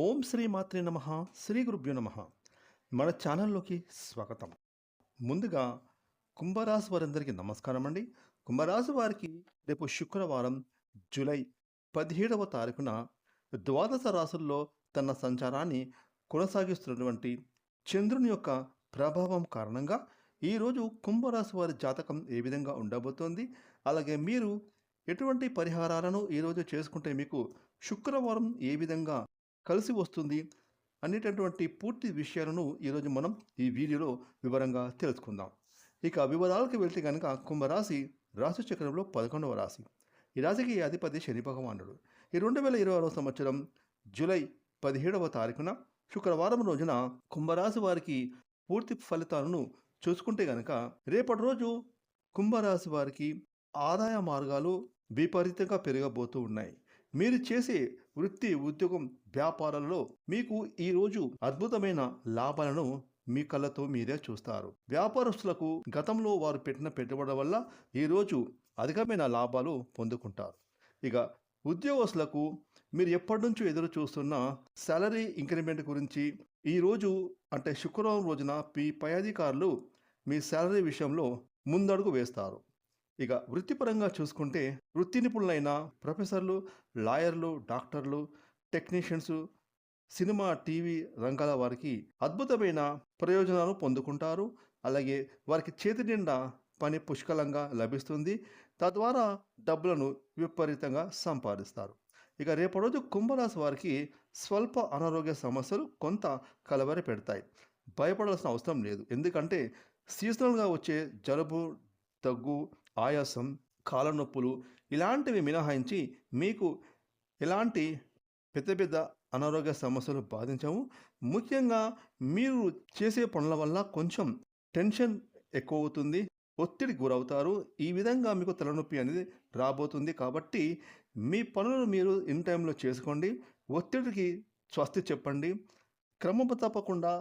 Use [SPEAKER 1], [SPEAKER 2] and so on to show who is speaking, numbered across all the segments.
[SPEAKER 1] ఓం శ్రీ మాత్రే నమః. శ్రీ గురుభ్యో నమః. మన ఛానల్లోకి స్వాగతం. ముందుగా కుంభరాశి వారందరికీ నమస్కారం అండి. కుంభరాశి వారికి రేపు శుక్రవారం జూలై 17వ తారీఖున ద్వాదశ రాశుల్లో తన సంచారాన్ని కొనసాగిస్తున్నటువంటి చంద్రుని యొక్క ప్రభావం కారణంగా ఈరోజు కుంభరాశి వారి జాతకం ఏ విధంగా ఉండబోతోంది, అలాగే మీరు ఎటువంటి పరిహారాలను ఈరోజు చేసుకుంటే మీకు శుక్రవారం ఏ విధంగా కలిసి వస్తుంది అనేటటువంటి పూర్తి విషయాలను ఈరోజు మనం ఈ వీడియోలో వివరంగా తెలుసుకుందాం. ఇక వివరాలకు వెళ్తే కనుక కుంభరాశి రాశి చక్రంలో 11వ రాశి. ఈ రాశికి అధిపతి శని భగవానుడు. ఈ 2026 సంవత్సరం జూలై 17వ తారీఖున శుక్రవారం రోజున కుంభరాశి వారికి పూర్తి ఫలితాలను చూసుకుంటే కనుక రేపటి రోజు కుంభరాశి వారికి ఆదాయ మార్గాలు విపరీతంగా పెరగబోతూ ఉన్నాయి. మీరు చేసే వృత్తి, ఉద్యోగం, వ్యాపారాలలో మీకు ఈరోజు అద్భుతమైన లాభాలను మీ కళ్ళతో మీరే చూస్తారు. వ్యాపారస్తులకు గతంలో వారు పెట్టిన పెట్టుబడుల వల్ల ఈరోజు అధికమైన లాభాలు పొందుకుంటారు. ఇక ఉద్యోగస్తులకు మీరు ఎప్పటి నుంచో ఎదురు చూస్తున్న సాలరీ ఇంక్రిమెంట్ గురించి ఈరోజు అంటే శుక్రవారం రోజున మీ పై అధికారులు మీ సాలరీ విషయంలో ముందడుగు వేస్తారు. ఇక వృత్తిపరంగా చూసుకుంటే వృత్తి నిపుణులైన ప్రొఫెసర్లు, లాయర్లు, డాక్టర్లు, టెక్నీషియన్స్, సినిమా, టీవీ రంగాల వారికి అద్భుతమైన ప్రయోజనాలు పొందుకుంటారు. అలాగే వారికి చేతి నిండా పని పుష్కలంగా లభిస్తుంది. తద్వారా డబ్బులను విపరీతంగా సంపాదిస్తారు. ఇక రేపటి రోజు కుంభరాశి వారికి స్వల్ప అనారోగ్య సమస్యలు కొంత కలవరి పెడతాయి. భయపడాల్సిన అవసరం లేదు. ఎందుకంటే సీజనల్గా వచ్చే జలుబు, దగ్గు, ఆయాసం, కాళ్ళ నొప్పులు ఇలాంటివి మినహాయించి మీకు ఎలాంటి పెద్ద అనారోగ్య సమస్యలు బాధించవు. ముఖ్యంగా మీరు చేసే పనుల వల్ల కొంచెం టెన్షన్ ఎక్కువ అవుతుంది, ఒత్తిడికి గురవుతారు. ఈ విధంగా మీకు తలనొప్పి అనేది రాబోతుంది. కాబట్టి మీ పనులను మీరు ఇన్ టైంలో చేసుకోండి. ఒత్తిడికి స్వస్తి చెప్పండి. క్రమం తప్పకుండా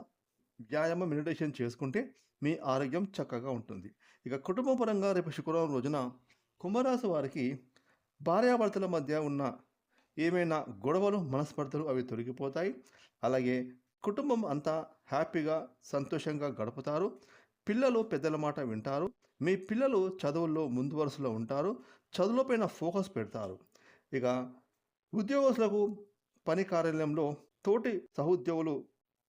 [SPEAKER 1] వ్యాయామం, మెడిటేషన్ చేసుకుంటే మీ ఆరోగ్యం చక్కగా ఉంటుంది. ఇక కుటుంబపరంగా రేపు శుక్రవారం రోజున కుంభరాశి వారికి భార్యాభర్తల మధ్య ఉన్న ఏమైనా గొడవలు, మనస్పర్ధలు అవి తొలగిపోతాయి. అలాగే కుటుంబం అంతా హ్యాపీగా, సంతోషంగా గడుపుతారు. పిల్లలు పెద్దల మాట వింటారు. మీ పిల్లలు చదువుల్లో ముందు వరుసలో ఉంటారు. చదువులపైన ఫోకస్ పెడతారు. ఇక ఉద్యోగస్తులకు పని కార్యాలయంలో తోటి సహోద్యోగులు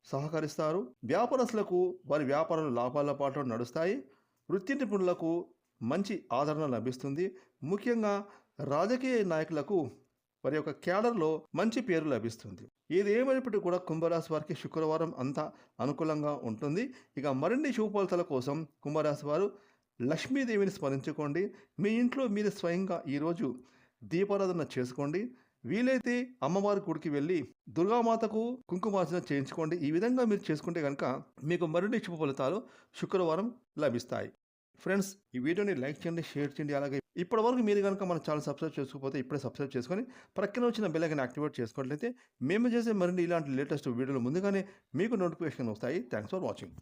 [SPEAKER 1] సహకరిస్తారు. వ్యాపారస్తులకు వారి వ్యాపారాలు లాభాల పాటు నడుస్తాయి. వృత్తి నిపుణులకు మంచి ఆదరణ లభిస్తుంది. ముఖ్యంగా రాజకీయ నాయకులకు వారి యొక్క క్యాడర్లో మంచి పేరు లభిస్తుంది. ఇది ఏమైనప్పటికీ కూడా కుంభరాశి వారికి శుక్రవారం అంతా అనుకూలంగా ఉంటుంది. ఇక మరిన్ని శుభ ఫలితాల కోసం కుంభరాశి వారు లక్ష్మీదేవిని స్మరించుకోండి. మీ ఇంట్లో మీరు స్వయంగా ఈరోజు దీపారాధన చేసుకోండి. వీలైతే అమ్మవారి గుడికి వెళ్ళి దుర్గామాతకు కుంకుమార్చన చేయించుకోండి. ఈ విధంగా మీరు చేసుకుంటే కనుక మీకు మరిన్ని శుభ ఫలితాలు శుక్రవారం లభిస్తాయి. ఫ్రెండ్స్, ఈ వీడియోని లైక్ చేయండి, షేర్ చేయండి. అలాగే ఇప్పటివరకు మీరు కనుక మన ఛానల్ సబ్స్క్రైబ్ చేసుకోకపోతే ఇప్పుడే సబ్స్క్రైబ్ చేసుకొని ప్రక్కన వచ్చిన బెల్ ఐకాన్ యాక్టివేట్ చేసుకున్నట్లయితే మేము చేసే మరిన్ని ఇలాంటి లేటెస్ట్ వీడియోలు ముందుగానే మీకు నోటిఫికేషన్ వస్తాయి. Thanks for watching.